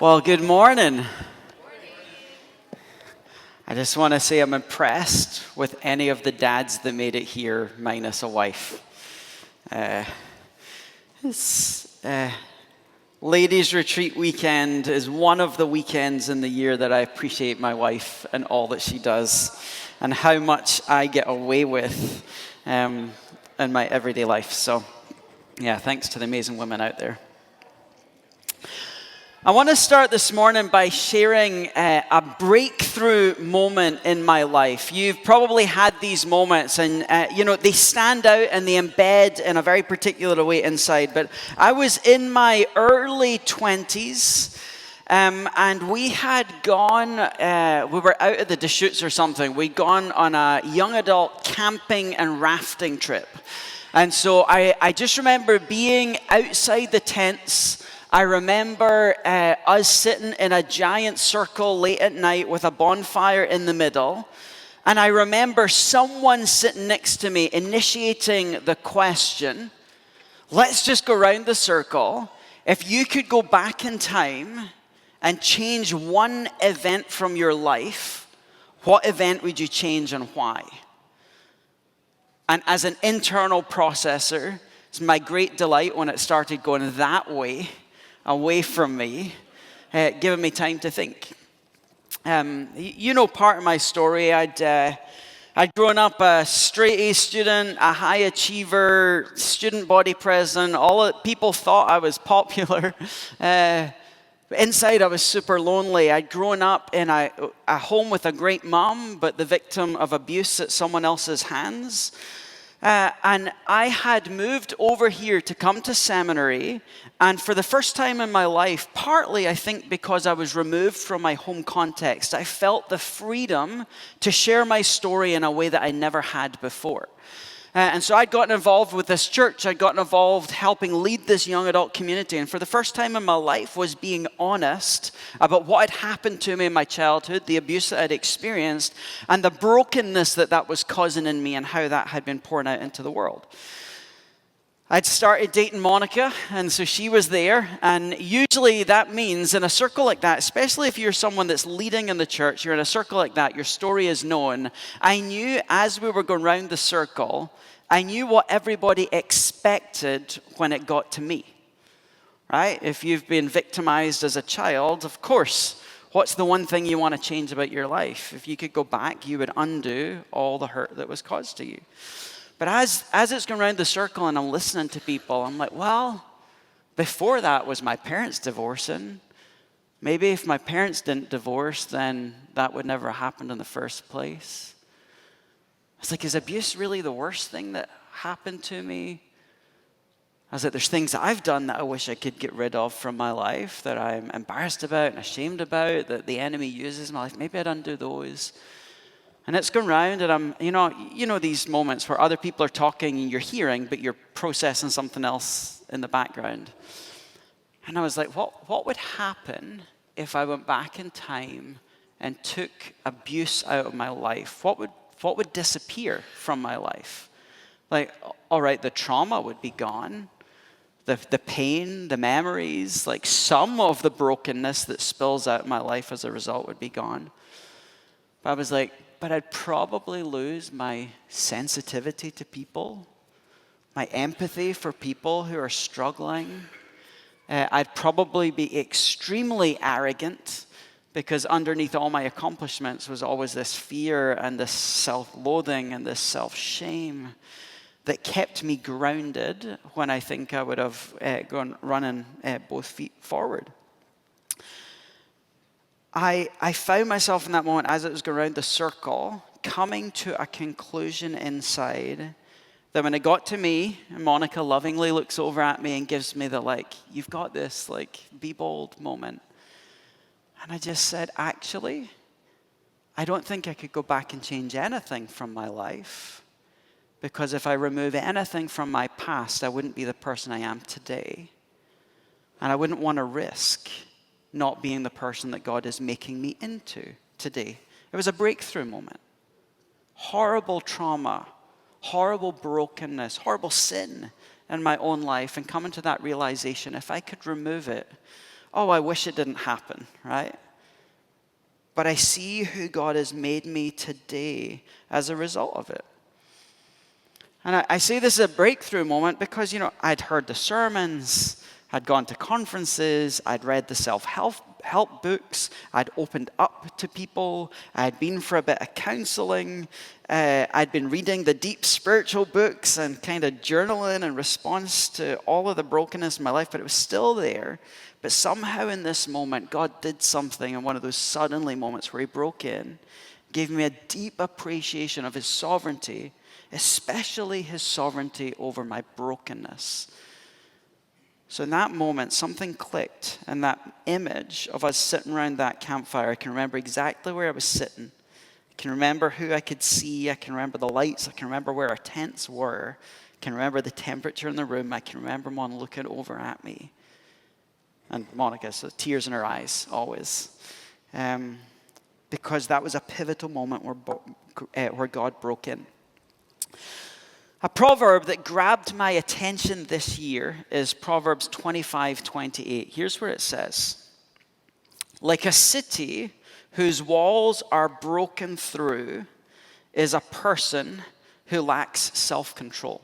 Well, good morning. I just want to say I'm impressed with any of the dads that made it here, minus a wife. Ladies' retreat weekend is one of the weekends in the year that I appreciate my wife and all that she does, and how much I get away with in my everyday life. So, yeah, thanks to the amazing women out there. I want to start this morning by sharing a breakthrough moment in my life. You've probably had these moments and, they stand out and they embed in a very particular way inside. But I was in my early 20s and we had gone, we were out at the Deschutes or something. We'd gone on a young adult camping and rafting trip. And so I just remember being outside the tents. I remember us sitting in a giant circle late at night with a bonfire in the middle. And I remember someone sitting next to me initiating the question, let's just go around the circle. If you could go back in time and change one event from your life, what event would you change and why? And as an internal processor, it's my great delight when it started going that way, away from me, giving me time to think. Part of my story. I'd grown up a straight A student, a high achiever, student body president. People thought I was popular. Inside, I was super lonely. I'd grown up in a home with a great mom, but the victim of abuse at someone else's hands. And I had moved over here to come to seminary, and for the first time in my life, partly I think because I was removed from my home context, I felt the freedom to share my story in a way that I never had before. And so I'd gotten involved with this church. I'd gotten involved helping lead this young adult community. And for the first time in my life was being honest about what had happened to me in my childhood, the abuse that I'd experienced, and the brokenness that was causing in me and how that had been poured out into the world. I'd started dating Monica, and so she was there. And usually that means in a circle like that, especially if you're someone that's leading in the church, you're in a circle like that, your story is known. I knew as we were going round the circle, I knew what everybody expected when it got to me, right? If you've been victimized as a child, of course, what's the one thing you want to change about your life? If you could go back, you would undo all the hurt that was caused to you. But as it's going around the circle and I'm listening to people, I'm like, well, before that was my parents divorcing. Maybe if my parents didn't divorce, then that would never have happened in the first place. It's like, is abuse really the worst thing that happened to me? I was like, there's things that I've done that I wish I could get rid of from my life, that I'm embarrassed about and ashamed about, that the enemy uses in my life. Maybe I'd undo those. And it's going round, and I'm, these moments where other people are talking and you're hearing, but you're processing something else in the background. And I was like, what would happen if I went back in time and took abuse out of my life? What would disappear from my life? Like, all right, the trauma would be gone. The pain, the memories, like some of the brokenness that spills out of my life as a result would be gone. But I was like, but I'd probably lose my sensitivity to people, my empathy for people who are struggling. I'd probably be extremely arrogant because underneath all my accomplishments was always this fear and this self-loathing and this self-shame that kept me grounded when I think I would have gone running both feet forward. I found myself in that moment as it was going around the circle, coming to a conclusion inside that when it got to me, Monica lovingly looks over at me and gives me the you've got this, be bold moment. And I just said, actually, I don't think I could go back and change anything from my life, because if I remove anything from my past, I wouldn't be the person I am today. And I wouldn't want to risk not being the person that God is making me into today. It was a breakthrough moment. Horrible trauma, horrible brokenness, horrible sin in my own life, and coming to that realization, if I could remove it, oh, I wish it didn't happen, right? But I see who God has made me today as a result of it. And I say this as a breakthrough moment because, I'd heard the sermons, I'd gone to conferences, I'd read the self-help books, I'd opened up to people, I'd been for a bit of counseling, I'd been reading the deep spiritual books and kind of journaling in response to all of the brokenness in my life, but it was still there. But somehow in this moment, God did something in one of those suddenly moments where he broke in, gave me a deep appreciation of his sovereignty, especially his sovereignty over my brokenness. So in that moment, something clicked, and that image of us sitting around that campfire, I can remember exactly where I was sitting. I can remember who I could see. I can remember the lights. I can remember where our tents were. I can remember the temperature in the room. I can remember Mon looking over at me. And Monica, so tears in her eyes, always. Because that was a pivotal moment where God broke in. A proverb that grabbed my attention this year is Proverbs 25:28. Here's where it says, like a city whose walls are broken through is a person who lacks self-control.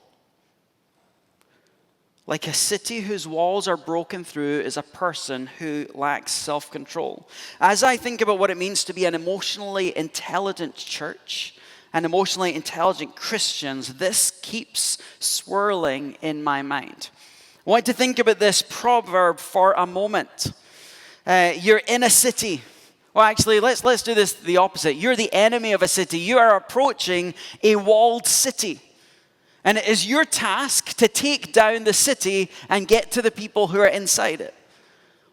Like a city whose walls are broken through is a person who lacks self-control. As I think about what it means to be an emotionally intelligent church, and emotionally intelligent Christians, this keeps swirling in my mind. I want to think about this proverb for a moment. You're in a city. Well, actually, let's do this the opposite. You're the enemy of a city. You are approaching a walled city. And it is your task to take down the city and get to the people who are inside it.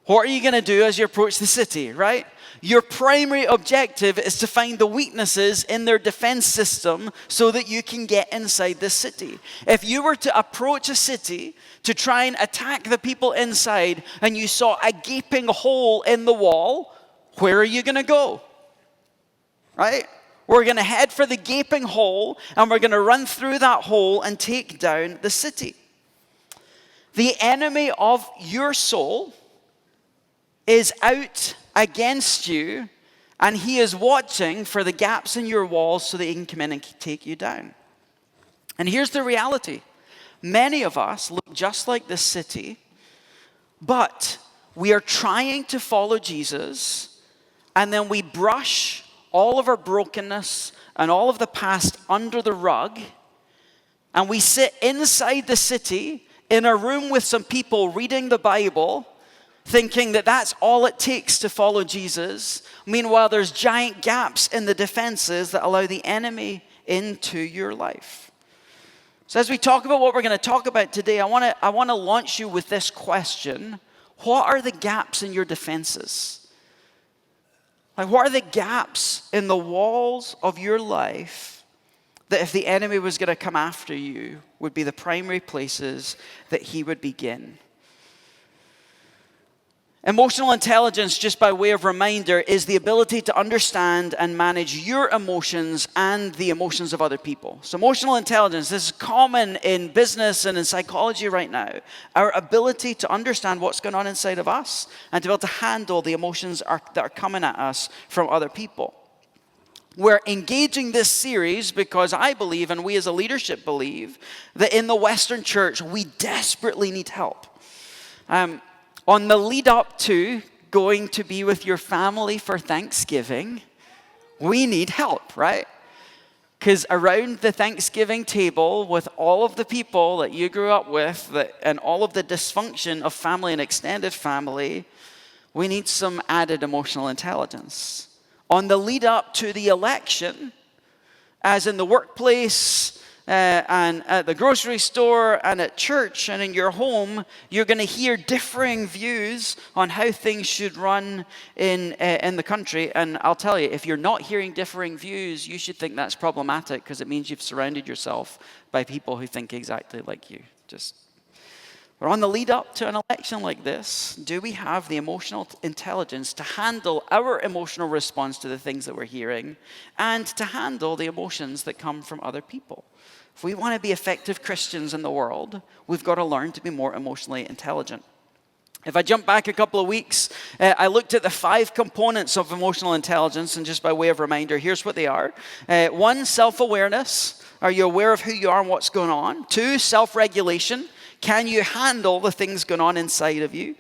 What are you going to do as you approach the city, right? Your primary objective is to find the weaknesses in their defense system so that you can get inside the city. If you were to approach a city to try and attack the people inside and you saw a gaping hole in the wall, where are you going to go? Right? We're going to head for the gaping hole and we're going to run through that hole and take down the city. The enemy of your soul is out against you, and he is watching for the gaps in your walls so that he can come in and take you down. And here's the reality. Many of us look just like this city, but we are trying to follow Jesus, and then we brush all of our brokenness and all of the past under the rug, and we sit inside the city in a room with some people reading the Bible, thinking that that's all it takes to follow Jesus. Meanwhile, there's giant gaps in the defenses that allow the enemy into your life. So as we talk about what we're going to talk about today, I want to launch you with this question. What are the gaps in your defenses? Like, what are the gaps in the walls of your life that if the enemy was going to come after you would be the primary places that he would begin? Emotional intelligence, just by way of reminder, is the ability to understand and manage your emotions and the emotions of other people. So emotional intelligence, this is common in business and in psychology right now. Our ability to understand what's going on inside of us and to be able to handle the emotions that are coming at us from other people. We're engaging this series because I believe, and we as a leadership believe, that in the Western church, we desperately need help. On the lead up to going to be with your family for Thanksgiving, we need help, right? Because around the Thanksgiving table with all of the people that you grew up with and all of the dysfunction of family and extended family, we need some added emotional intelligence. On the lead up to the election, as in the workplace, and at the grocery store and at church and in your home, you're going to hear differing views on how things should run in the country. And I'll tell you, if you're not hearing differing views, you should think that's problematic because it means you've surrounded yourself by people who think exactly like you. We're on the lead up to an election like this. Do we have the emotional intelligence to handle our emotional response to the things that we're hearing and to handle the emotions that come from other people? If we want to be effective Christians in the world, we've got to learn to be more emotionally intelligent. If I jump back a couple of weeks, I looked at the 5 components of emotional intelligence, and just by way of reminder, here's what they are. 1, self-awareness. Are you aware of who you are and what's going on? 2, self-regulation. Can you handle the things going on inside of you?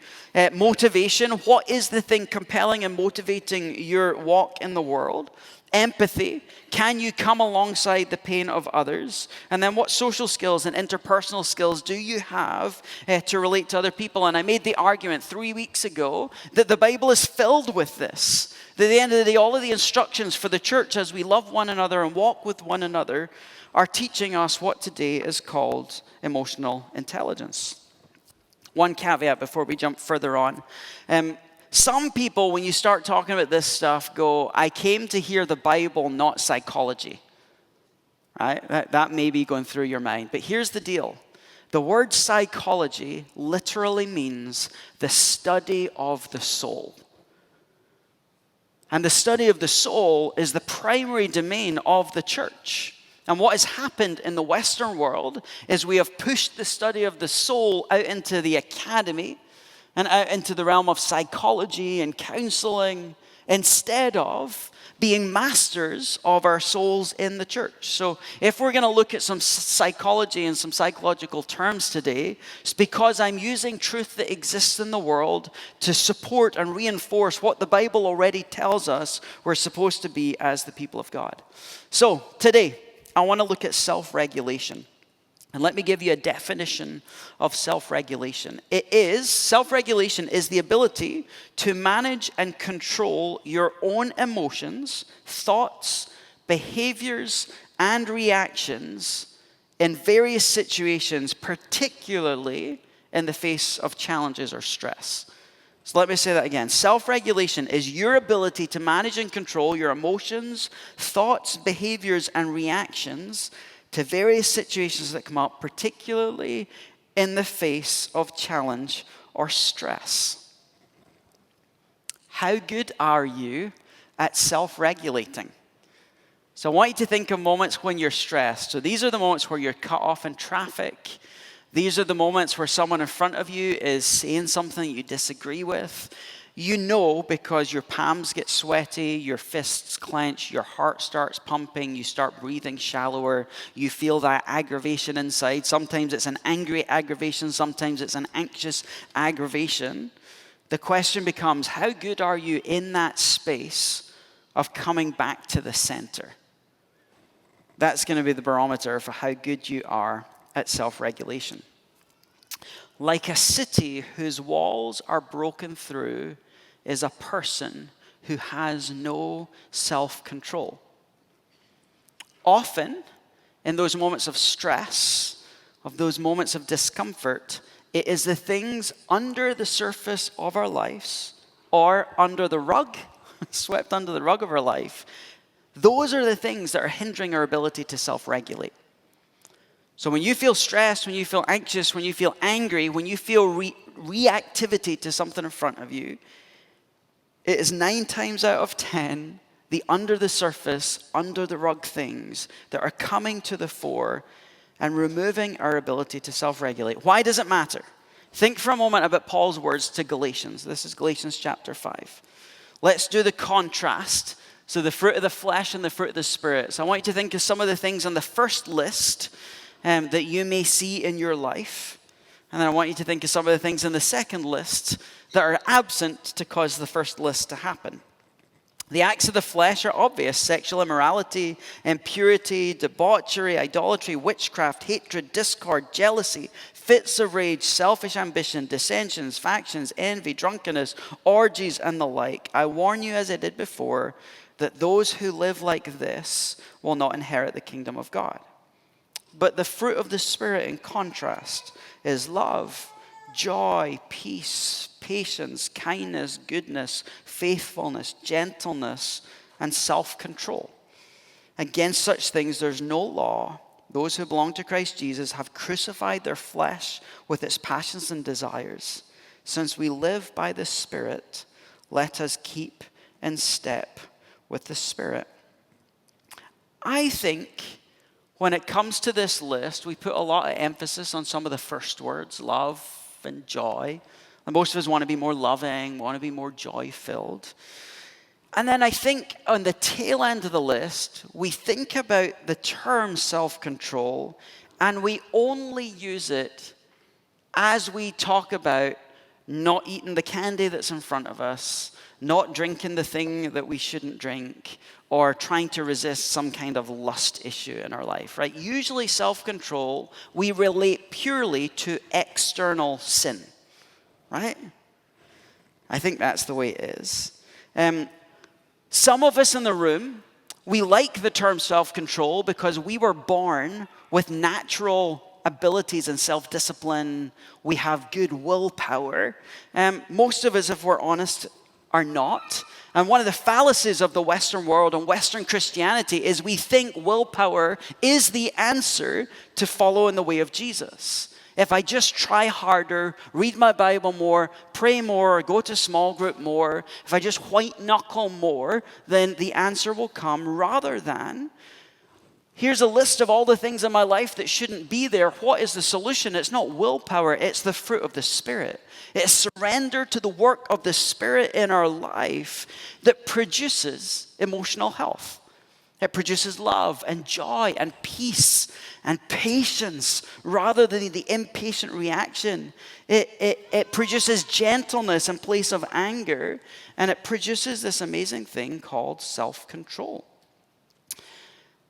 Motivation. What is the thing compelling and motivating your walk in the world? Empathy. Can you come alongside the pain of others? And then what social skills and interpersonal skills do you have to relate to other people? And I made the argument 3 weeks ago that the Bible is filled with this. That at the end of the day, all of the instructions for the church as we love one another and walk with one another are teaching us what today is called emotional intelligence. One caveat before we jump further on. Some people, when you start talking about this stuff, go, I came to hear the Bible, not psychology. Right? That may be going through your mind. But here's the deal. The word psychology literally means the study of the soul. And the study of the soul is the primary domain of the church. And what has happened in the Western world is we have pushed the study of the soul out into the academy and out into the realm of psychology and counseling instead of being masters of our souls in the church. So if we're going to look at some psychology and some psychological terms today, it's because I'm using truth that exists in the world to support and reinforce what the Bible already tells us we're supposed to be as the people of God. So today, I want to look at self-regulation. And let me give you a definition of self-regulation. Self-regulation is the ability to manage and control your own emotions, thoughts, behaviors, and reactions in various situations, particularly in the face of challenges or stress. So let me say that again. Self-regulation is your ability to manage and control your emotions, thoughts, behaviors, and reactions to various situations that come up, particularly in the face of challenge or stress. How good are you at self-regulating? So I want you to think of moments when you're stressed. So these are the moments where you're cut off in traffic. These are the moments where someone in front of you is saying something you disagree with. You know because your palms get sweaty, your fists clench, your heart starts pumping, you start breathing shallower, you feel that aggravation inside. Sometimes it's an angry aggravation, sometimes it's an anxious aggravation. The question becomes, how good are you in that space of coming back to the center? That's going to be the barometer for how good you are at self-regulation. Like a city whose walls are broken through is a person who has no self-control. Often, in those moments of stress, of those moments of discomfort, it is the things under the surface of our lives or under the rug, swept under the rug of our life. Those are the things that are hindering our ability to self-regulate. So when you feel stressed, when you feel anxious, when you feel angry, when you feel reactivity to something in front of you, it is 9 times out of 10 the under the surface, under the rug things that are coming to the fore and removing our ability to self-regulate. Why does it matter? Think for a moment about Paul's words to Galatians. This is Galatians chapter 5. Let's do the contrast. So the fruit of the flesh and the fruit of the Spirit. So I want you to think of some of the things on the first list that you may see in your life. And then I want you to think of some of the things in the second list that are absent to cause the first list to happen. The acts of the flesh are obvious: sexual immorality, impurity, debauchery, idolatry, witchcraft, hatred, discord, jealousy, fits of rage, selfish ambition, dissensions, factions, envy, drunkenness, orgies, and the like. I warn you, as I did before, that those who live like this will not inherit the kingdom of God. But the fruit of the Spirit, in contrast, is love, joy, peace, patience, kindness, goodness, faithfulness, gentleness, and self-control. Against such things there's no law. Those who belong to Christ Jesus have crucified their flesh with its passions and desires. Since we live by the Spirit, let us keep in step with the Spirit. I think when it comes to this list, we put a lot of emphasis on some of the first words, love and joy, And most of us want to be more loving, want to be more joy-filled. And then I think on the tail end of the list, we think about the term self-control, and we only use it as we talk about not eating the candy that's in front of us, not drinking the thing that we shouldn't drink, or trying to resist some kind of lust issue in our life, right? Usually self-control, we relate purely to external sin, right? I think that's the way it is. Some of us in the room, we like the term self-control because we were born with natural abilities and self-discipline. We have good willpower. Most of us, if we're honest, are not. And one of the fallacies of the Western world and Western Christianity is we think willpower is the answer to follow in the way of Jesus. If I just try harder, read my Bible more, pray more, go to small group more, if I just white knuckle more, then the answer will come, rather than, here's a list of all the things in my life that shouldn't be there. What is the solution? It's not willpower, it's the fruit of the Spirit. It's surrender to the work of the Spirit in our life that produces emotional health. It produces love and joy and peace and patience rather than the impatient reaction. It produces gentleness in place of anger, and it produces this amazing thing called self-control.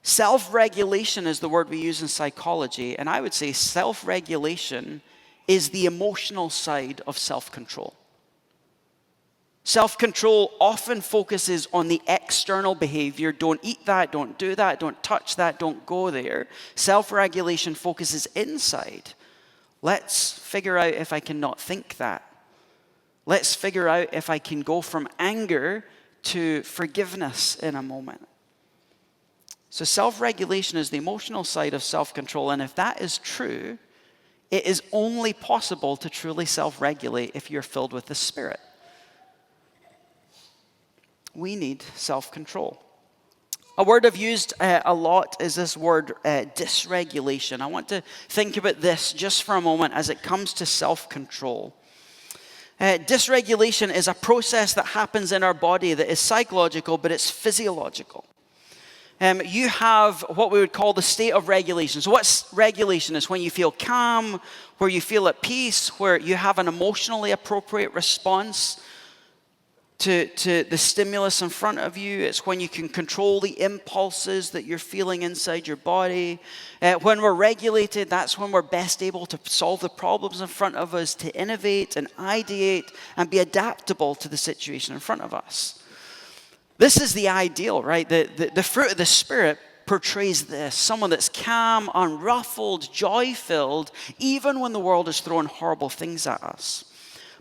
Self-regulation is the word we use in psychology, and I would say self-regulation is the emotional side of self-control. Self-control often focuses on the external behavior. Don't eat that, don't do that, don't touch that, don't go there. Self-regulation focuses inside. Let's figure out if I can not think that. Let's figure out if I can go from anger to forgiveness in a moment. So self-regulation is the emotional side of self-control, and if that is true, it is only possible to truly self-regulate if you're filled with the Spirit. We need self-control. A word I've used a lot is this word dysregulation. I want to think about this just for a moment as it comes to self-control. Dysregulation is a process that happens in our body that is psychological, but it's physiological. You have what we would call the state of regulation. So what's regulation? Is when you feel calm, where you feel at peace, where you have an emotionally appropriate response to the stimulus in front of you. It's when you can control the impulses that you're feeling inside your body. When we're regulated, that's when we're best able to solve the problems in front of us, to innovate and ideate and be adaptable to the situation in front of us. This is the ideal, right? The fruit of the Spirit portrays this. Someone that's calm, unruffled, joy-filled, even when the world is throwing horrible things at us.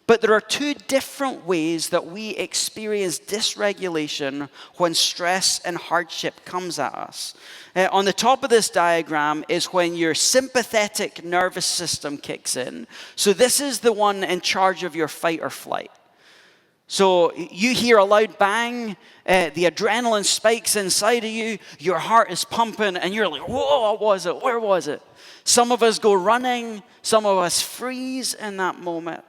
But there are two different ways that we experience dysregulation when stress and hardship comes at us. On the top of this diagram is when your sympathetic nervous system kicks in. So this is the one in charge of your fight or flight. So you hear a loud bang, the adrenaline spikes inside of you, your heart is pumping, and you're like, whoa, what was it? Where was it? Some of us go running, some of us freeze in that moment.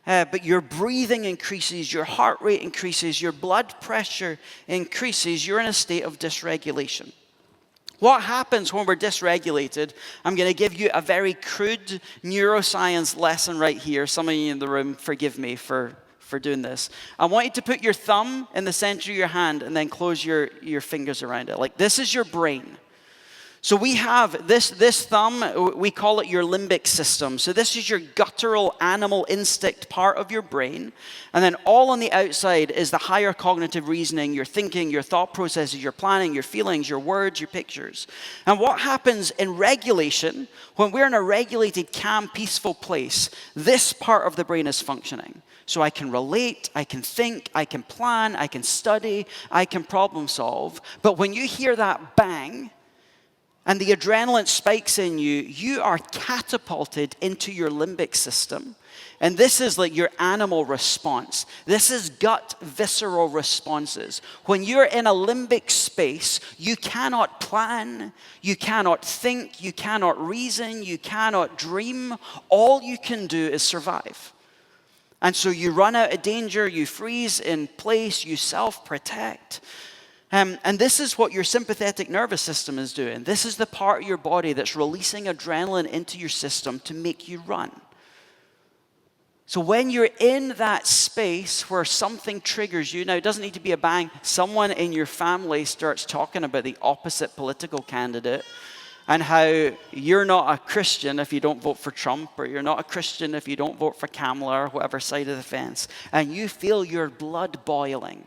But your breathing increases, your heart rate increases, your blood pressure increases. You're in a state of dysregulation. What happens when we're dysregulated? I'm going to give you a very crude neuroscience lesson right here. Some of you in the room, forgive me for doing this. I want you to put your thumb in the center of your hand and then close your fingers around it. Like, this is your brain. So we have this thumb, we call it your limbic system. So this is your guttural animal instinct part of your brain. And then all on the outside is the higher cognitive reasoning, your thinking, your thought processes, your planning, your feelings, your words, your pictures. And what happens in regulation, when we're in a regulated, calm, peaceful place, this part of the brain is functioning. So I can relate, I can think, I can plan, I can study, I can problem solve. But when you hear that bang, and the adrenaline spikes in you, you are catapulted into your limbic system. And this is like your animal response. This is gut visceral responses. When you're in a limbic space, you cannot plan, you cannot think, you cannot reason, you cannot dream. All you can do is survive. And so you run out of danger, you freeze in place, you self-protect. And this is what your sympathetic nervous system is doing. This is the part of your body that's releasing adrenaline into your system to make you run. So when you're in that space where something triggers you, now it doesn't need to be a bang, someone in your family starts talking about the opposite political candidate and how you're not a Christian if you don't vote for Trump, or you're not a Christian if you don't vote for Kamala, or whatever side of the fence, and you feel your blood boiling.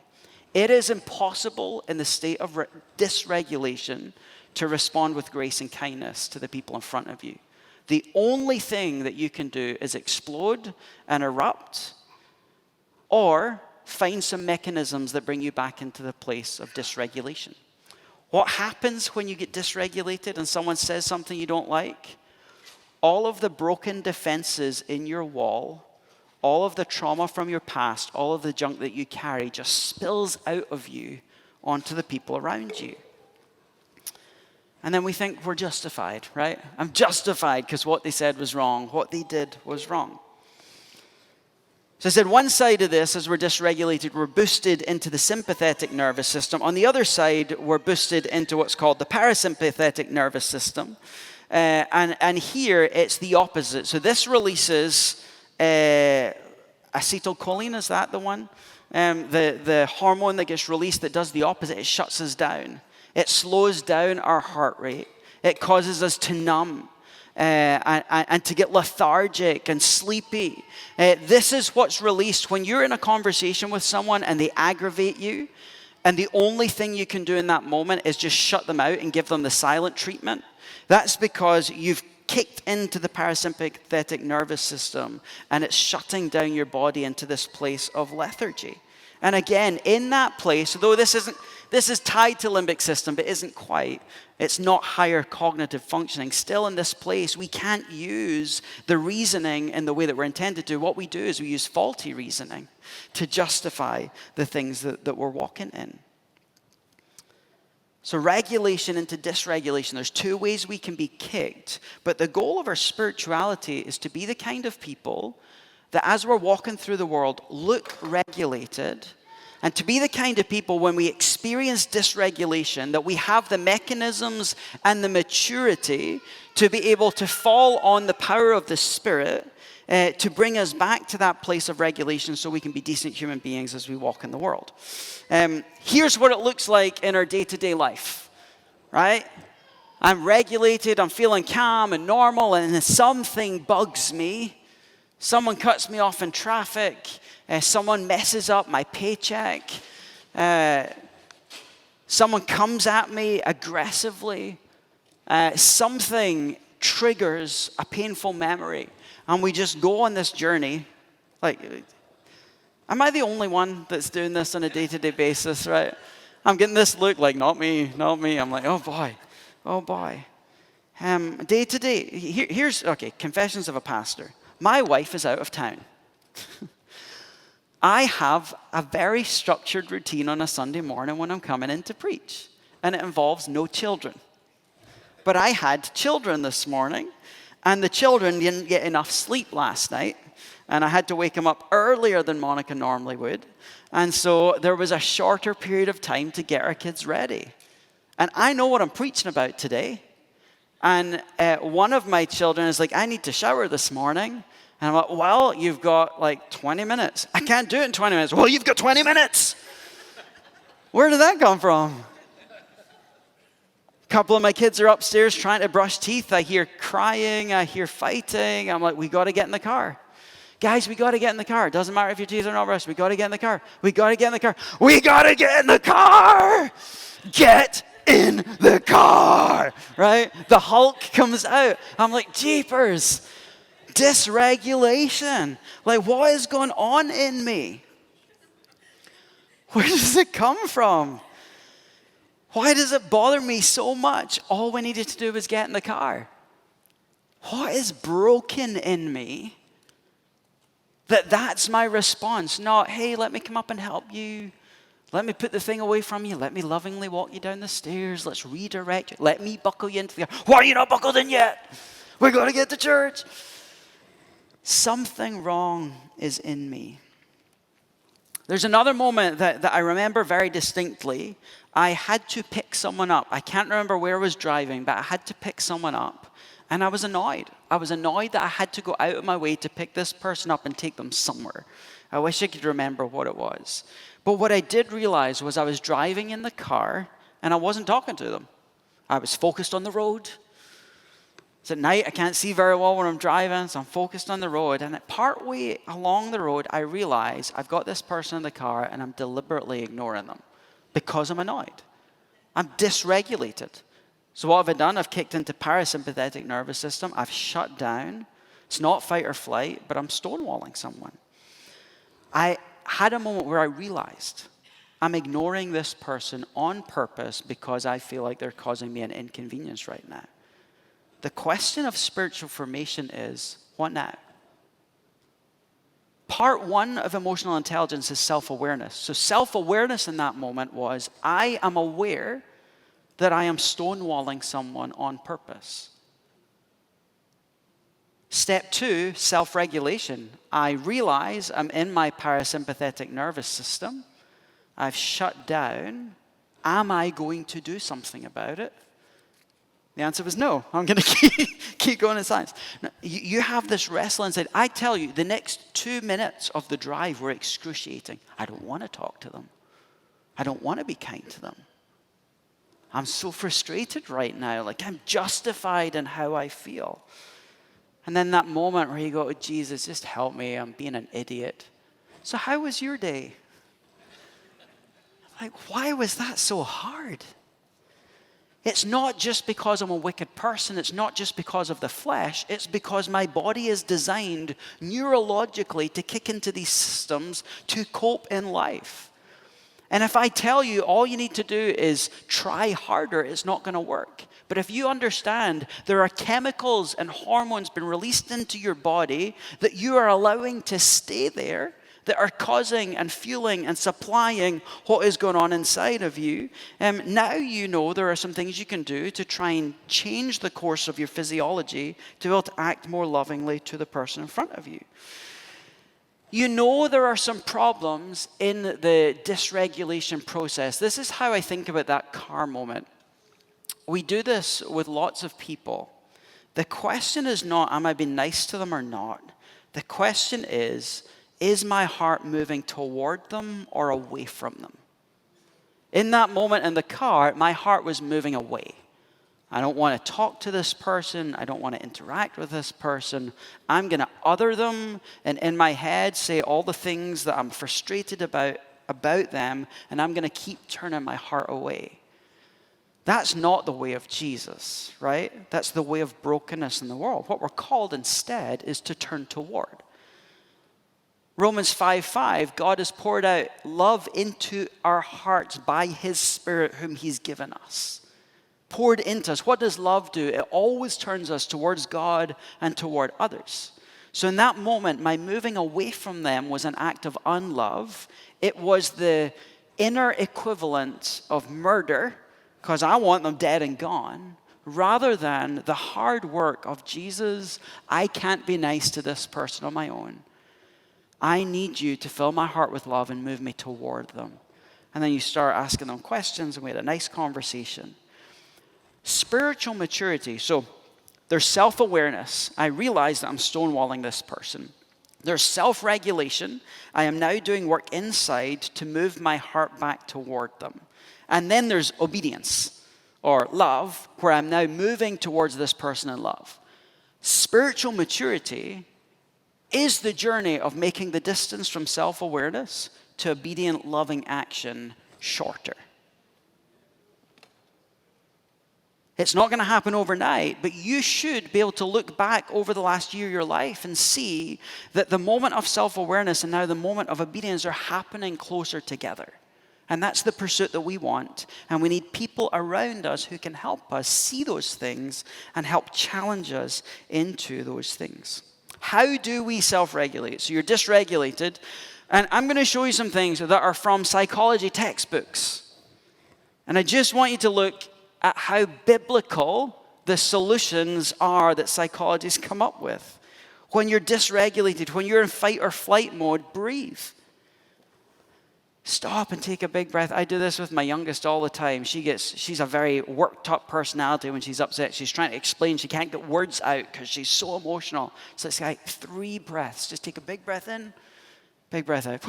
It is impossible in the state of dysregulation to respond with grace and kindness to the people in front of you. The only thing that you can do is explode and erupt, or find some mechanisms that bring you back into the place of dysregulation. What happens when you get dysregulated and someone says something you don't like? All of the broken defenses in your wall, all of the trauma from your past, all of the junk that you carry just spills out of you onto the people around you. And then we think we're justified, right? I'm justified because what they said was wrong. What they did was wrong. So I said one side of this, as we're dysregulated, we're boosted into the sympathetic nervous system. On the other side, we're boosted into what's called the parasympathetic nervous system. And here, it's the opposite. So this releases acetylcholine, is that the one? The hormone that gets released that does the opposite. It shuts us down. It slows down our heart rate. It causes us to numb and to get lethargic and sleepy. This is what's released when you're in a conversation with someone and they aggravate you, and the only thing you can do in that moment is just shut them out and give them the silent treatment. That's because you've kicked into the parasympathetic nervous system, and it's shutting down your body into this place of lethargy. And again, in that place, although this is tied to limbic system, but isn't quite. It's not higher cognitive functioning. Still in this place, we can't use the reasoning in the way that we're intended to. What we do is we use faulty reasoning to justify the things that we're walking in. So regulation into dysregulation. There's two ways we can be kicked. But the goal of our spirituality is to be the kind of people that as we're walking through the world, look regulated, and to be the kind of people when we experience dysregulation that we have the mechanisms and the maturity to be able to fall on the power of the Spirit to bring us back to that place of regulation so we can be decent human beings as we walk in the world. Here's what it looks like in our day-to-day life, right? I'm regulated, I'm feeling calm and normal, and then something bugs me. Someone cuts me off in traffic. Someone messes up my paycheck. Someone comes at me aggressively. Something triggers a painful memory. And we just go on this journey. Like, am I the only one that's doing this on a day-to-day basis, right? I'm getting this look like, not me, not me. I'm like, oh boy, oh boy. Day to day, here's, okay, confessions of a pastor. My wife is out of town. I have a very structured routine on a Sunday morning when I'm coming in to preach, and it involves no children. But I had children this morning, and the children didn't get enough sleep last night, and I had to wake them up earlier than Monica normally would. And so there was a shorter period of time to get our kids ready. And I know what I'm preaching about today. And one of my children is like, I need to shower this morning. And I'm like, well, you've got like 20 minutes. I can't do it in 20 minutes. Well, you've got 20 minutes. Where did that come from? A couple of my kids are upstairs trying to brush teeth. I hear crying. I hear fighting. I'm like, we got to get in the car. Guys, we got to get in the car. It doesn't matter if your teeth are not brushed. We got to get in the car. We got to get in the car. We got to get in the car. Get in the car, right? The Hulk comes out. I'm like, jeepers. Dysregulation. Like, what is going on in me? Where does it come from? Why does it bother me so much? All we needed to do was get in the car. What is broken in me that's my response? Not, hey, let me come up and help you. Let me put the thing away from you. Let me lovingly walk you down the stairs. Let's redirect you. Let me buckle you into the car. Why are you not buckled in yet? We're going to get to church. something wrong is in me. There's another moment that I remember very distinctly. I had to pick someone up. I can't remember where I was driving, but I had to pick someone up. And I was annoyed. I was annoyed that I had to go out of my way to pick this person up and take them somewhere. I wish I could remember what it was. But what I did realize was I was driving in the car and I wasn't talking to them. I was focused on the road. It's at night, I can't see very well when I'm driving, so I'm focused on the road. And partway along the road, I realize I've got this person in the car and I'm deliberately ignoring them because I'm annoyed. I'm dysregulated. So what have I done? I've kicked into parasympathetic nervous system. I've shut down. It's not fight or flight, but I'm stonewalling someone. I had a moment where I realized I'm ignoring this person on purpose because I feel like they're causing me an inconvenience right now. The question of spiritual formation is, what now? Part one of emotional intelligence is self-awareness. So self-awareness in that moment was, I am aware that I am stonewalling someone on purpose. Step two, self-regulation. I realize I'm in my parasympathetic nervous system. I've shut down. Am I going to do something about it? The answer was no. I'm going to keep going in science. Now, you have this wrestle inside. I tell you, the next 2 minutes of the drive were excruciating. I don't want to talk to them. I don't want to be kind to them. I'm so frustrated right now. Like, I'm justified in how I feel. And then that moment where you go, oh, Jesus, just help me. I'm being an idiot. So how was your day? Like, why was that so hard? It's not just because I'm a wicked person. It's not just because of the flesh. It's because my body is designed neurologically to kick into these systems to cope in life. And if I tell you all you need to do is try harder, it's not going to work. But if you understand there are chemicals and hormones being released into your body that you are allowing to stay there, that are causing and fueling and supplying what is going on inside of you, now you know there are some things you can do to try and change the course of your physiology to be able to act more lovingly to the person in front of you. You know there are some problems in the dysregulation process. This is how I think about that car moment. We do this with lots of people. The question is not, am I being nice to them or not? The question is my heart moving toward them or away from them? In that moment in the car, my heart was moving away. I don't want to talk to this person. I don't want to interact with this person. I'm going to other them and in my head say all the things that I'm frustrated about them, and I'm going to keep turning my heart away. That's not the way of Jesus, right? That's the way of brokenness in the world. What we're called instead is to turn toward. Romans 5:5, God has poured out love into our hearts by his Spirit whom he's given us. Poured into us. What does love do? It always turns us towards God and toward others. So in that moment, my moving away from them was an act of unlove. It was the inner equivalent of murder, because I want them dead and gone, rather than the hard work of Jesus. I can't be nice to this person on my own. I need you to fill my heart with love and move me toward them. And then you start asking them questions, and we had a nice conversation. Spiritual maturity. So there's self-awareness. I realize that I'm stonewalling this person. There's self-regulation. I am now doing work inside to move my heart back toward them. And then there's obedience or love, where I'm now moving towards this person in love. Spiritual maturity is the journey of making the distance from self-awareness to obedient, loving action shorter. It's not going to happen overnight, but you should be able to look back over the last year of your life and see that the moment of self-awareness and now the moment of obedience are happening closer together. And that's the pursuit that we want. And we need people around us who can help us see those things and help challenge us into those things. How do we self-regulate? So you're dysregulated. And I'm going to show you some things that are from psychology textbooks. And I just want you to look at how biblical the solutions are that psychologists come up with. When you're dysregulated, when you're in fight or flight mode, breathe. Stop and take a big breath. I do this with my youngest all the time. She's a very worked up personality when she's upset. She's trying to explain. She can't get words out because she's so emotional. So it's like 3 breaths. Just take a big breath in, big breath out.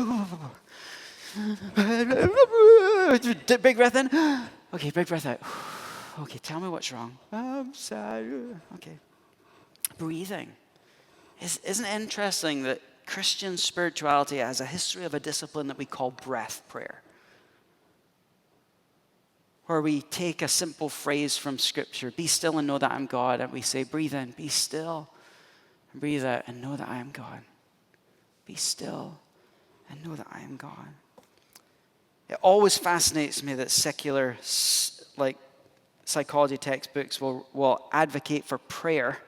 Big breath in. Okay, big breath out. Okay, tell me what's wrong. I'm sad. Okay. Breathing. Isn't it interesting that Christian spirituality has a history of a discipline that we call breath prayer, where we take a simple phrase from Scripture, be still and know that I'm God, and we say, breathe in, be still, and breathe out and know that I am God. Be still and know that I am God. It always fascinates me that secular psychology textbooks will advocate for prayer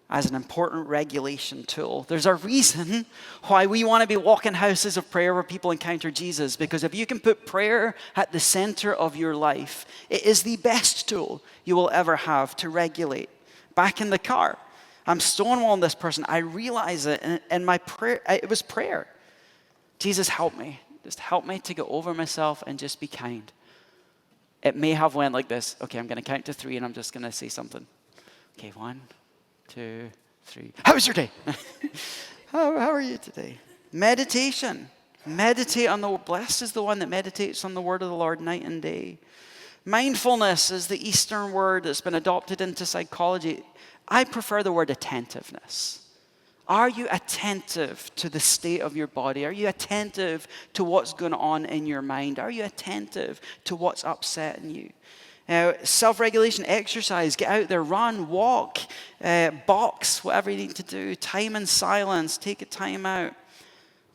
as an important regulation tool. There's a reason why we want to be walking houses of prayer where people encounter Jesus, because if you can put prayer at the center of your life, it is the best tool you will ever have to regulate. Back in the car, I'm stonewalling this person. I realize it, and my prayer, it was prayer. Jesus, help me. Just help me to get over myself and just be kind. It may have went like this. Okay, I'm going to count to 3, and I'm just going to say something. Okay, 1, 2, 3. How was your day? how are you today? Meditation. Meditate on blessed is the one that meditates on the word of the Lord night and day. Mindfulness is the Eastern word that's been adopted into psychology. I prefer the word attentiveness. Are you attentive to the state of your body? Are you attentive to what's going on in your mind? Are you attentive to what's upsetting you? Self-regulation, exercise, get out there, run, walk, box, whatever you need to do, time in silence, take a time out.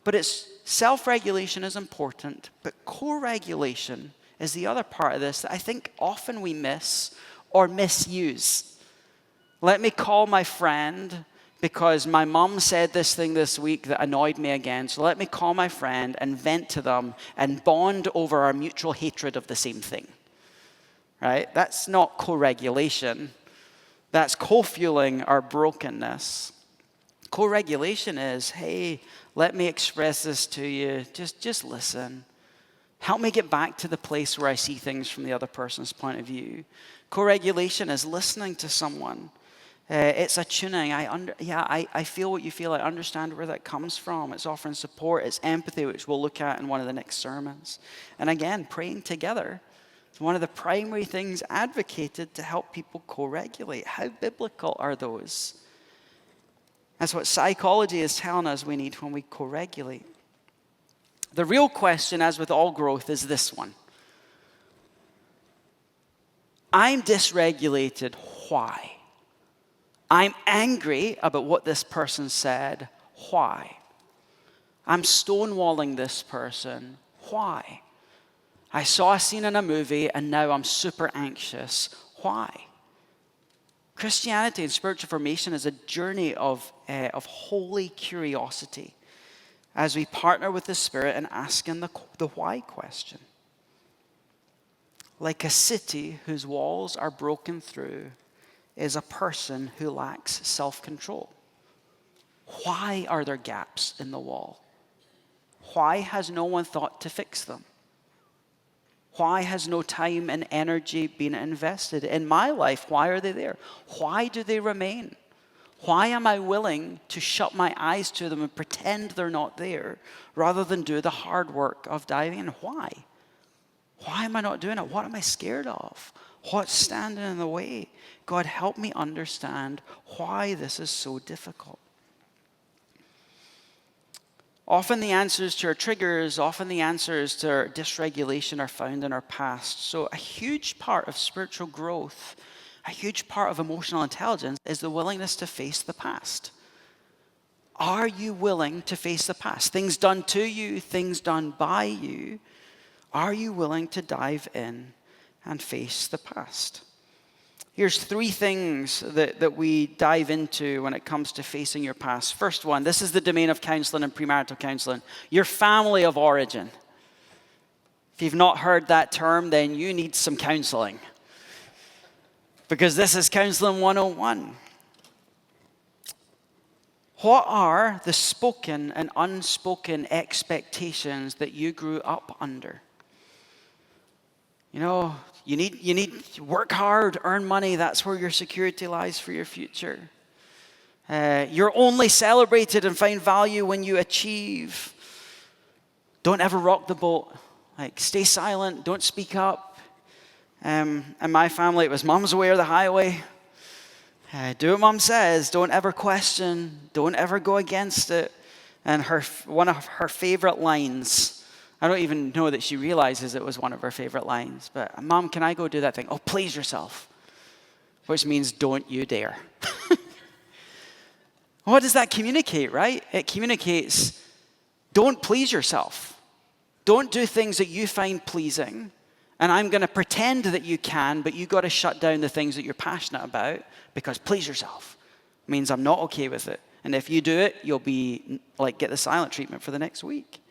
But self-regulation is important, but co-regulation is the other part of this that I think often we miss or misuse. Let me call my friend because my mom said this thing this week that annoyed me again. So let me call my friend and vent to them and bond over our mutual hatred of the same thing. Right? That's not co-regulation. That's co-fueling our brokenness. Co-regulation is, hey, let me express this to you. Just listen. Help me get back to the place where I see things from the other person's point of view. Co-regulation is listening to someone. It's a tuning. I feel what you feel. I understand where that comes from. It's offering support. It's empathy, which we'll look at in one of the next sermons. And again, praying together. It's one of the primary things advocated to help people co-regulate. How biblical are those? That's what psychology is telling us we need when we co-regulate. The real question, as with all growth, is this one. I'm dysregulated. Why? I'm angry about what this person said. Why? I'm stonewalling this person. Why? I saw a scene in a movie and now I'm super anxious. Why? Christianity and spiritual formation is a journey of holy curiosity as we partner with the Spirit and asking the why question. Like a city whose walls are broken through is a person who lacks self-control. Why are there gaps in the wall? Why has no one thought to fix them? Why has no time and energy been invested in my life? Why are they there? Why do they remain? Why am I willing to shut my eyes to them and pretend they're not there rather than do the hard work of diving in? Why? Why am I not doing it? What am I scared of? What's standing in the way? God, help me understand why this is so difficult. Often the answers to our triggers, often the answers to our dysregulation are found in our past. So a huge part of spiritual growth, a huge part of emotional intelligence is the willingness to face the past. Are you willing to face the past? Things done to you, things done by you. Are you willing to dive in and face the past? Here's 3 things that we dive into when it comes to facing your past. First one, this is the domain of counseling and premarital counseling. Your family of origin. If you've not heard that term, then you need some counseling. Because this is counseling 101. What are the spoken and unspoken expectations that you grew up under? You know, you need to work hard, earn money. That's where your security lies for your future. You're only celebrated and find value when you achieve. Don't ever rock the boat. Like, stay silent. Don't speak up. In my family, it was mom's way or the highway. Do what mom says. Don't ever question. Don't ever go against it. And one of her favorite lines, I don't even know that she realizes it was one of her favorite lines, but, Mom, can I go do that thing? Oh, please yourself. Which means don't you dare. What does that communicate, right? It communicates, don't please yourself. Don't do things that you find pleasing. And I'm going to pretend that you can, but you got to shut down the things that you're passionate about, because please yourself means I'm not okay with it. And if you do it, you'll be like, get the silent treatment for the next week.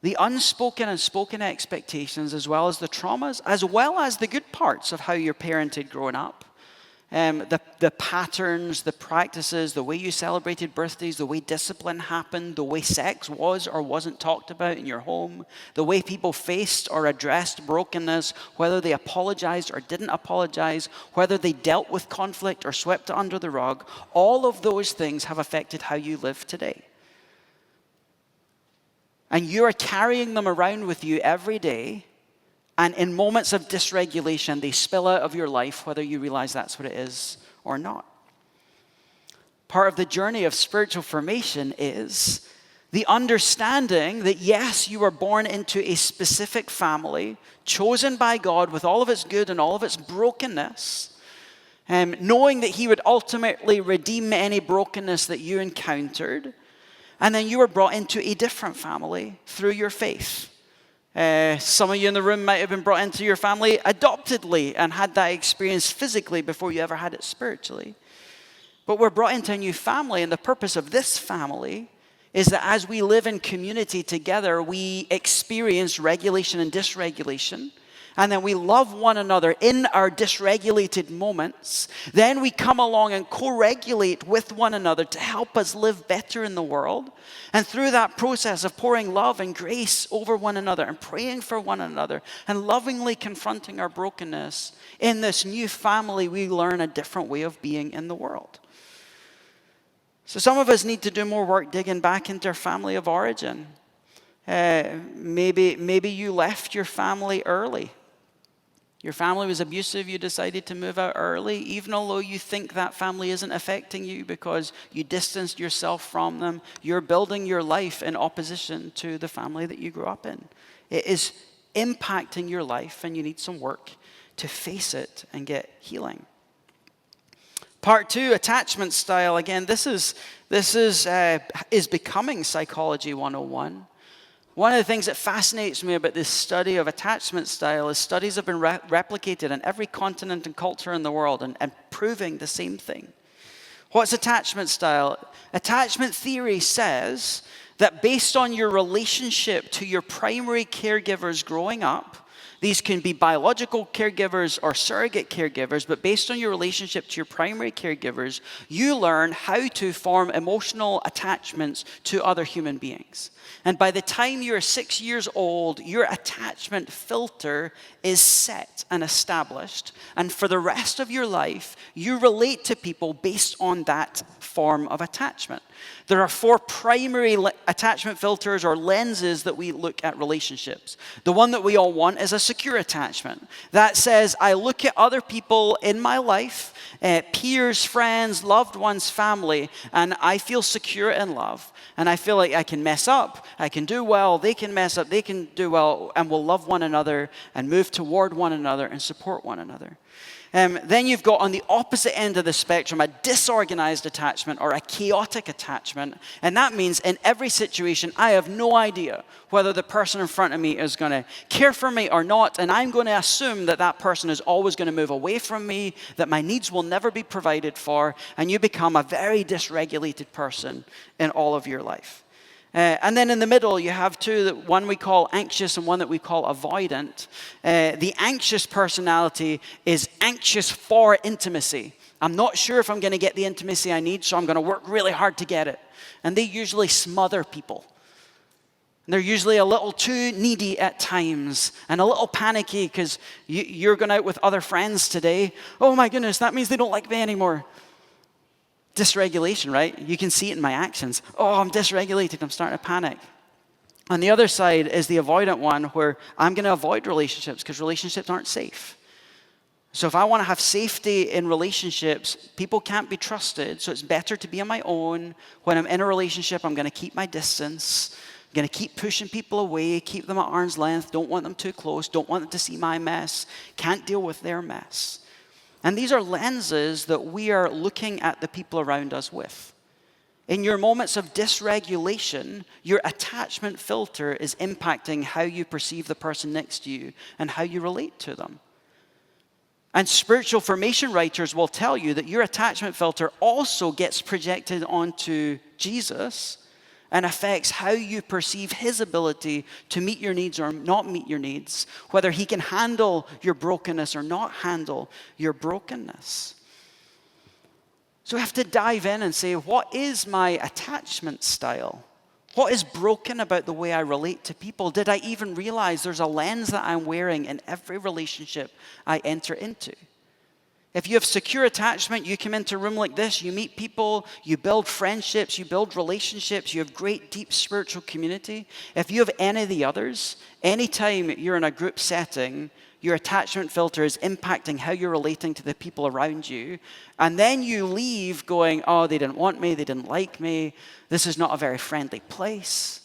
The unspoken and spoken expectations, as well as the traumas, as well as the good parts of how you're parented growing up. The patterns, the practices, the way you celebrated birthdays, the way discipline happened, the way sex was or wasn't talked about in your home, the way people faced or addressed brokenness, whether they apologized or didn't apologize, whether they dealt with conflict or swept it under the rug, all of those things have affected how you live today. And you are carrying them around with you every day. And in moments of dysregulation, they spill out of your life, whether you realize that's what it is or not. Part of the journey of spiritual formation is the understanding that, yes, you were born into a specific family, chosen by God with all of its good and all of its brokenness, knowing that he would ultimately redeem any brokenness that you encountered. And then you were brought into a different family through your faith. Some of you in the room might have been brought into your family adoptedly and had that experience physically before you ever had it spiritually. But we're brought into a new family, and the purpose of this family is that as we live in community together, we experience regulation and dysregulation. And then we love one another in our dysregulated moments. Then we come along and co-regulate with one another to help us live better in the world. And through that process of pouring love and grace over one another and praying for one another and lovingly confronting our brokenness, in this new family, we learn a different way of being in the world. So some of us need to do more work digging back into our family of origin. Maybe you left your family early. Your family was abusive, you decided to move out early, even although you think that family isn't affecting you because you distanced yourself from them. You're building your life in opposition to the family that you grew up in. It is impacting your life, and you need some work to face it and get healing. Part 2, attachment style. Again, this is becoming Psychology 101. One of the things that fascinates me about this study of attachment style is studies have been replicated in every continent and culture in the world and proving the same thing. What's attachment style? Attachment theory says that based on your relationship to your primary caregivers growing up, these can be biological caregivers or surrogate caregivers, but based on your relationship to your primary caregivers, you learn how to form emotional attachments to other human beings. And by the time you're 6 years old, your attachment filter is set and established. And for the rest of your life, you relate to people based on that form of attachment. There are 4 primary attachment filters or lenses that we look at relationships. The one that we all want is a secure attachment. That says, I look at other people in my life, peers, friends, loved ones, family, and I feel secure in love. And I feel like I can mess up, I can do well, they can mess up, they can do well, and we'll love one another and move toward one another and support one another. Then you've got on the opposite end of the spectrum a disorganized attachment or a chaotic attachment. And that means in every situation, I have no idea whether the person in front of me is going to care for me or not. And I'm going to assume that that person is always going to move away from me, that my needs will never be provided for. And you become a very dysregulated person in all of your life. And then in the middle, you have 2, one we call anxious and one that we call avoidant. The anxious personality is anxious for intimacy. I'm not sure if I'm going to get the intimacy I need, so I'm going to work really hard to get it. And they usually smother people. They're usually a little too needy at times and a little panicky because you're going out with other friends today. Oh my goodness, that means they don't like me anymore. Dysregulation, right? You can see it in my actions. Oh, I'm dysregulated. I'm starting to panic. On the other side is the avoidant one where I'm going to avoid relationships because relationships aren't safe. So if I want to have safety in relationships, people can't be trusted. So it's better to be on my own. When I'm in a relationship, I'm going to keep my distance. I'm going to keep pushing people away, keep them at arm's length, don't want them too close, don't want them to see my mess, can't deal with their mess. And these are lenses that we are looking at the people around us with. In your moments of dysregulation, your attachment filter is impacting how you perceive the person next to you and how you relate to them. And spiritual formation writers will tell you that your attachment filter also gets projected onto Jesus and affects how you perceive his ability to meet your needs or not meet your needs, whether he can handle your brokenness or not handle your brokenness. So we have to dive in and say, what is my attachment style? What is broken about the way I relate to people? Did I even realize there's a lens that I'm wearing in every relationship I enter into? If you have secure attachment, you come into a room like this, you meet people, you build friendships, you build relationships, you have great, deep spiritual community. If you have any of the others, anytime you're in a group setting, your attachment filter is impacting how you're relating to the people around you. And then you leave going, oh, they didn't want me, they didn't like me, this is not a very friendly place.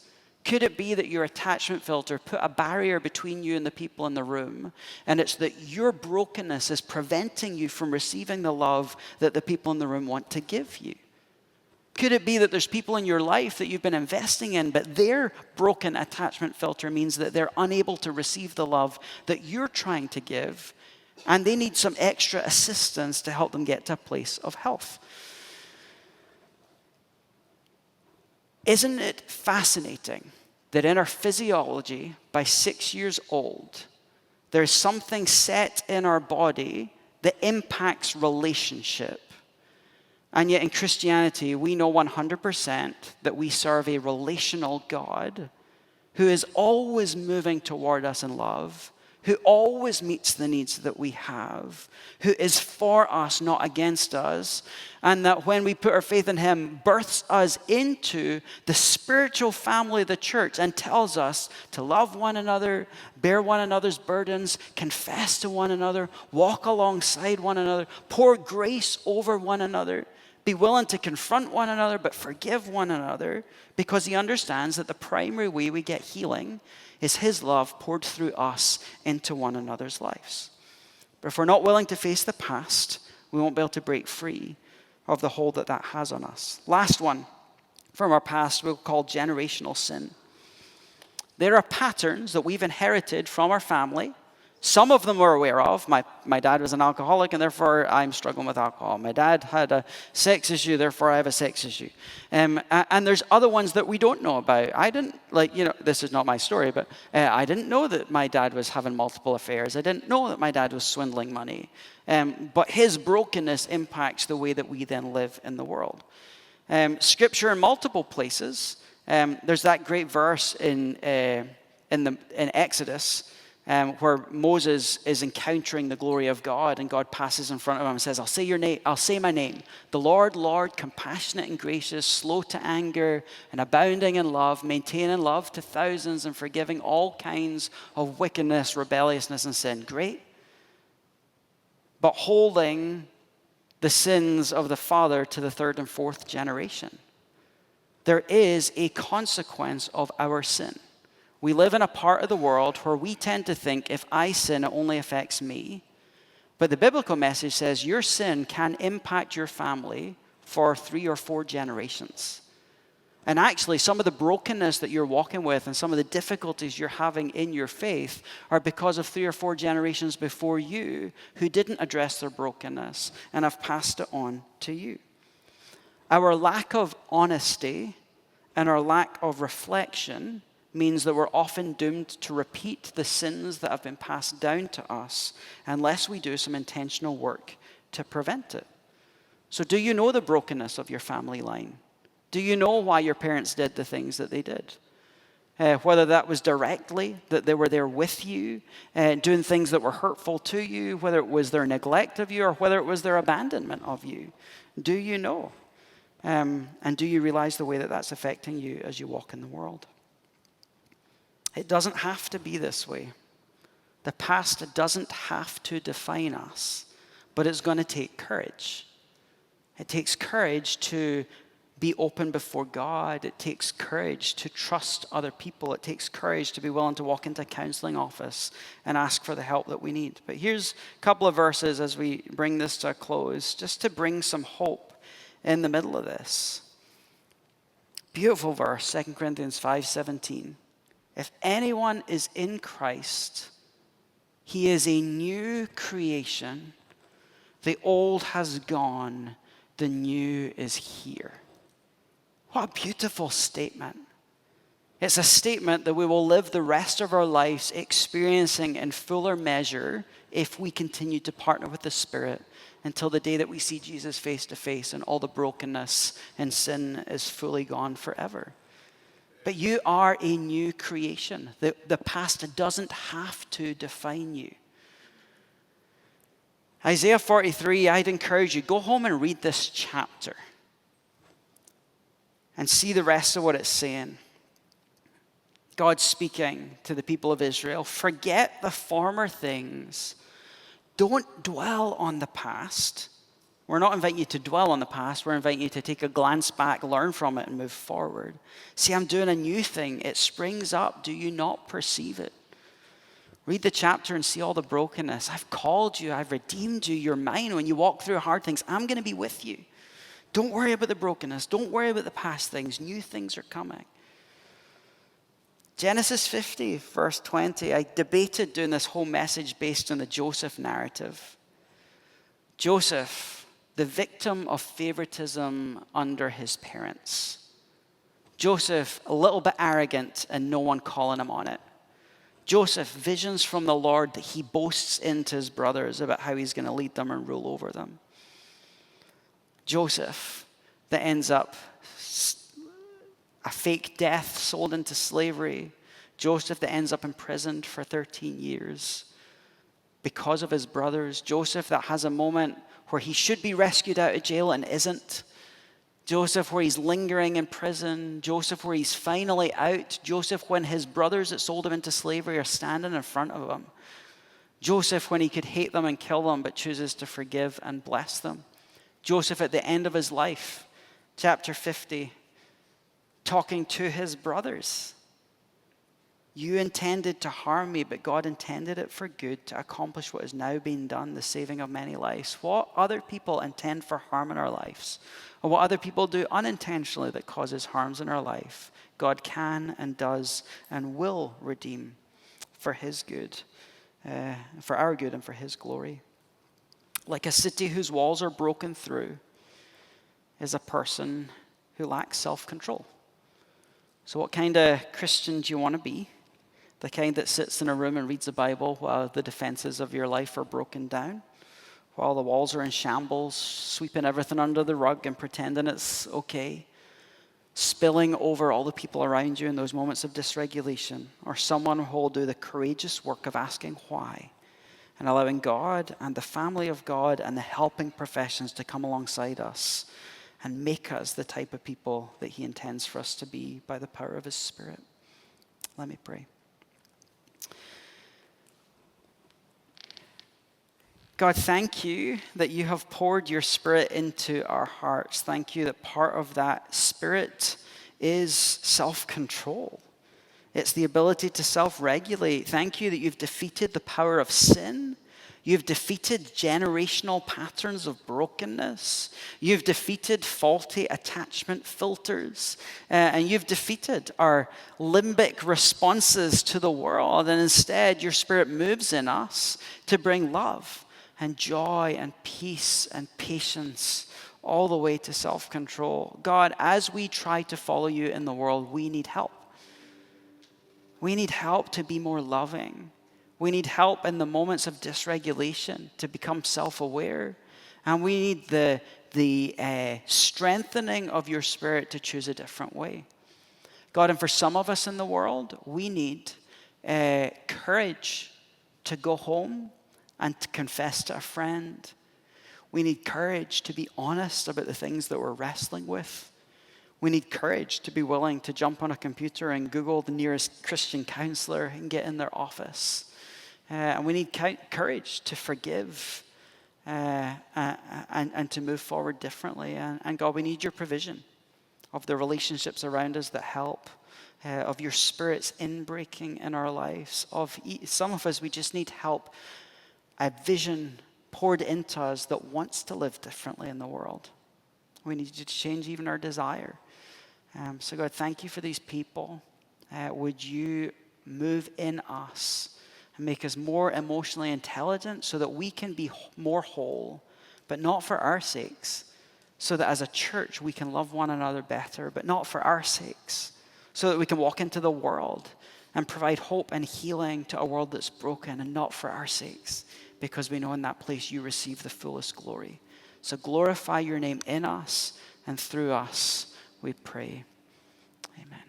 Could it be that your attachment filter put a barrier between you and the people in the room, and it's that your brokenness is preventing you from receiving the love that the people in the room want to give you? Could it be that there's people in your life that you've been investing in, but their broken attachment filter means that they're unable to receive the love that you're trying to give, and they need some extra assistance to help them get to a place of health? Isn't it fascinating that in our physiology, by 6 years old, there's something set in our body that impacts relationship? And yet in Christianity, we know 100% that we serve a relational God who is always moving toward us in love, who always meets the needs that we have, who is for us, not against us, and that when we put our faith in him, births us into the spiritual family of the church and tells us to love one another, bear one another's burdens, confess to one another, walk alongside one another, pour grace over one another, be willing to confront one another, but forgive one another, because he understands that the primary way we get healing is his love poured through us into one another's lives. But if we're not willing to face the past, we won't be able to break free of the hold that has on us. Last one from our past we'll call generational sin. There are patterns that we've inherited from our family. Some of them we're aware of. My dad was an alcoholic, and therefore I'm struggling with alcohol. My dad had a sex issue, therefore I have a sex issue. And there's other ones that we don't know about. I didn't, this is not my story, but I didn't know that my dad was having multiple affairs. I didn't know that my dad was swindling money. But his brokenness impacts the way that we then live in the world. Scripture in multiple places. There's that great verse in Exodus, where Moses is encountering the glory of God, and God passes in front of him and says, I'll say my name. The Lord, Lord, compassionate and gracious, slow to anger and abounding in love, maintaining love to thousands and forgiving all kinds of wickedness, rebelliousness, and sin. Great. But holding the sins of the father to the third and fourth generation. There is a consequence of our sin. We live in a part of the world where we tend to think if I sin, it only affects me. But the biblical message says your sin can impact your family for 3 or 4 generations. And actually, some of the brokenness that you're walking with and some of the difficulties you're having in your faith are because of 3 or 4 generations before you who didn't address their brokenness and have passed it on to you. Our lack of honesty and our lack of reflection means that we're often doomed to repeat the sins that have been passed down to us unless we do some intentional work to prevent it. So do you know the brokenness of your family line? Do you know why your parents did the things that they did? Whether that was directly, that they were there with you, doing things that were hurtful to you, whether it was their neglect of you, or whether it was their abandonment of you. Do you know? And do you realize the way that that's affecting you as you walk in the world? It doesn't have to be this way. The past doesn't have to define us, but it's going to take courage. It takes courage to be open before God. It takes courage to trust other people. It takes courage to be willing to walk into a counseling office and ask for the help that we need. But here's a couple of verses as we bring this to a close, just to bring some hope in the middle of this. Beautiful verse, 2 Corinthians 5:17. If anyone is in Christ, he is a new creation. The old has gone, the new is here. What a beautiful statement. It's a statement that we will live the rest of our lives experiencing in fuller measure if we continue to partner with the Spirit until the day that we see Jesus face to face and all the brokenness and sin is fully gone forever. But you are a new creation. The past doesn't have to define you. Isaiah 43, I'd encourage you, go home and read this chapter and see the rest of what it's saying. God speaking to the people of Israel, forget the former things. Don't dwell on the past. We're not inviting you to dwell on the past. We're inviting you to take a glance back, learn from it, and move forward. See, I'm doing a new thing. It springs up. Do you not perceive it? Read the chapter and see all the brokenness. I've called you. I've redeemed you. You're mine. When you walk through hard things, I'm going to be with you. Don't worry about the brokenness. Don't worry about the past things. New things are coming. Genesis 50, verse 20. I debated doing this whole message based on the Joseph narrative. Joseph, the victim of favoritism under his parents. Joseph, a little bit arrogant and no one calling him on it. Joseph, visions from the Lord that he boasts into his brothers about how he's going to lead them and rule over them. Joseph, that ends up a fake death, sold into slavery. Joseph, that ends up imprisoned for 13 years because of his brothers. Joseph, that has a moment where he should be rescued out of jail and isn't. Joseph, where he's lingering in prison. Joseph, where he's finally out. Joseph, when his brothers that sold him into slavery are standing in front of him. Joseph, when he could hate them and kill them, but chooses to forgive and bless them. Joseph, at the end of his life, chapter 50, talking to his brothers. You intended to harm me, but God intended it for good to accomplish what has now been done, the saving of many lives. What other people intend for harm in our lives, or what other people do unintentionally that causes harms in our life, God can and does and will redeem for his good, for our good and for his glory. Like a city whose walls are broken through is a person who lacks self-control. So what kind of Christian do you want to be? The kind that sits in a room and reads the Bible while the defenses of your life are broken down, while the walls are in shambles, sweeping everything under the rug and pretending it's okay, spilling over all the people around you in those moments of dysregulation, or someone who will do the courageous work of asking why and allowing God and the family of God and the helping professions to come alongside us and make us the type of people that he intends for us to be by the power of his Spirit. Let me pray. God, thank you that you have poured your Spirit into our hearts. Thank you that part of that Spirit is self-control. It's the ability to self-regulate. Thank you that you've defeated the power of sin. You've defeated generational patterns of brokenness. You've defeated faulty attachment filters. And you've defeated our limbic responses to the world. And instead, your Spirit moves in us to bring love and joy and peace and patience all the way to self-control. God, as we try to follow you in the world, we need help. We need help to be more loving. We need help in the moments of dysregulation to become self-aware. And we need the the strengthening of your Spirit to choose a different way. God, and for some of us in the world, we need courage to go home and to confess to a friend. We need courage to be honest about the things that we're wrestling with. We need courage to be willing to jump on a computer and Google the nearest Christian counselor and get in their office. And we need courage to forgive and to move forward differently. And God, we need your provision of the relationships around us that help, of your Spirit's inbreaking in our lives. Some of us, we just need help, a vision poured into us that wants to live differently in the world. We need you to change even our desire. So God, thank you for these people. Would you move in us and make us more emotionally intelligent so that we can be more whole, but not for our sakes, so that as a church we can love one another better, but not for our sakes, so that we can walk into the world and provide hope and healing to a world that's broken, and not for our sakes, because we know in that place you receive the fullest glory. So glorify your name in us and through us, we pray. Amen.